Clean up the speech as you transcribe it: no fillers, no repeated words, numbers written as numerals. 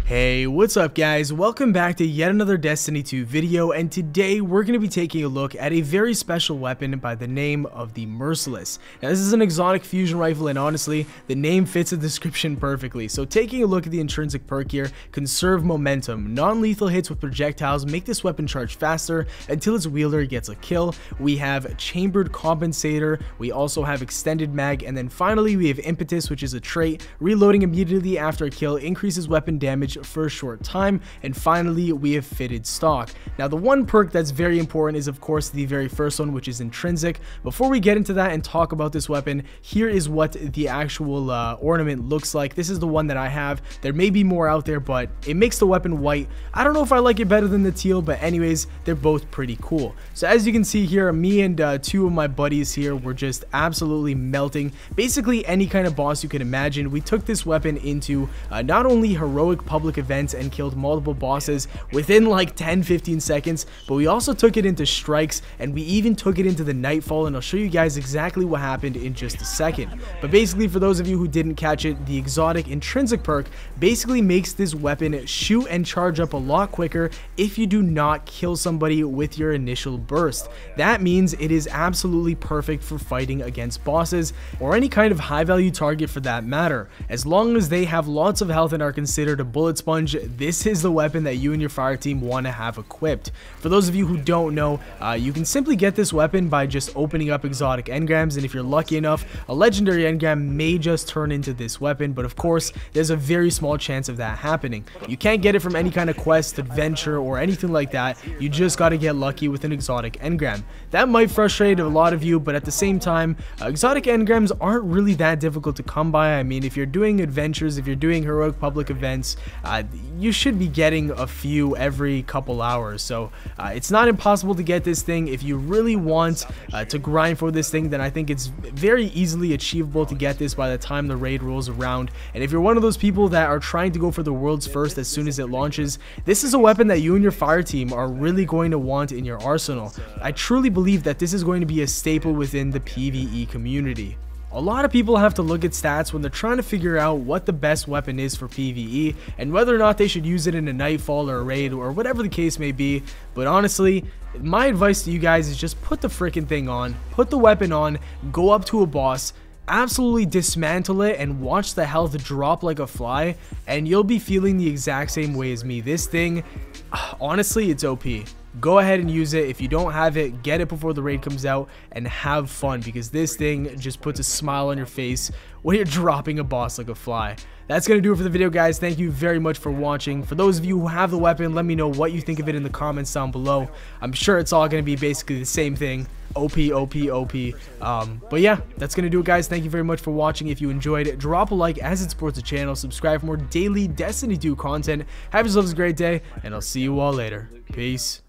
Hey, what's up guys? Welcome back to yet another Destiny 2 video, and today we're going to be taking a look at a very special weapon by the name of the Merciless. Now this is an exotic fusion rifle, and honestly, the name fits the description perfectly. So taking a look at the intrinsic perk here, conserve momentum. Non-lethal hits with projectiles make this weapon charge faster until its wielder gets a kill. We have chambered compensator, we also have extended mag, and then finally we have impetus, which is a trait. Reloading immediately after a kill increases weapon damage for a short time, and finally we have fitted stock. Now the one perk that's very important is of course the very first one, which is intrinsic. Before we get into that and talk about this weapon, here is what the actual ornament looks like. This is the one that I have. There may be more out there, but it makes the weapon white. I don't know if I like it better than the teal, but anyways, they're both pretty cool. So as you can see here, me and two of my buddies here were just absolutely melting basically any kind of boss you can imagine. We took this weapon into not only heroic public events and killed multiple bosses within like 10-15 seconds, but we also took it into strikes, and we even took it into the nightfall, and I'll show you guys exactly what happened in just a second. But basically, for those of you who didn't catch it, the exotic intrinsic perk basically makes this weapon shoot and charge up a lot quicker if you do not kill somebody with your initial burst. That means it is absolutely perfect for fighting against bosses or any kind of high value target for that matter. As long as they have lots of health and are considered a bullet sponge, this is the weapon that you and your fire team want to have equipped. For those of you who don't know, you can simply get this weapon by just opening up exotic engrams, and if you're lucky enough, a legendary engram may just turn into this weapon, but of course there's a very small chance of that happening. You can't get it from any kind of quest, adventure, or anything like that. You just got to get lucky with an exotic engram. That might frustrate a lot of you, but at the same time, exotic engrams aren't really that difficult to come by. I mean, if you're doing adventures, if you're doing heroic public events, you should be getting a few every couple hours, so it's not impossible to get this thing. If you really want to grind for this thing, then I think it's very easily achievable to get this by the time the raid rolls around. And if you're one of those people that are trying to go for the world's first as soon as it launches, this is a weapon that you and your fire team are really going to want in your arsenal. I truly believe that this is going to be a staple within the PvE community. A lot of people have to look at stats when they're trying to figure out what the best weapon is for PvE and whether or not they should use it in a nightfall or a raid or whatever the case may be. But honestly, my advice to you guys is just put the freaking thing on, put the weapon on, go up to a boss, absolutely dismantle it, and watch the health drop like a fly, and you'll be feeling the exact same way as me. This thing, honestly, it's OP. Go ahead and use it. If you don't have it, get it before the raid comes out and have fun, because this thing just puts a smile on your face when you're dropping a boss like a fly. That's going to do it for the video, guys. Thank you very much for watching. For those of you who have the weapon, let me know what you think of it in the comments down below. I'm sure it's all going to be basically the same thing. OP, OP, OP. But yeah, that's going to do it, guys. Thank you very much for watching. If you enjoyed it, drop a like as it supports the channel. Subscribe for more daily Destiny 2 content. Have yourselves a great day, and I'll see you all later. Peace.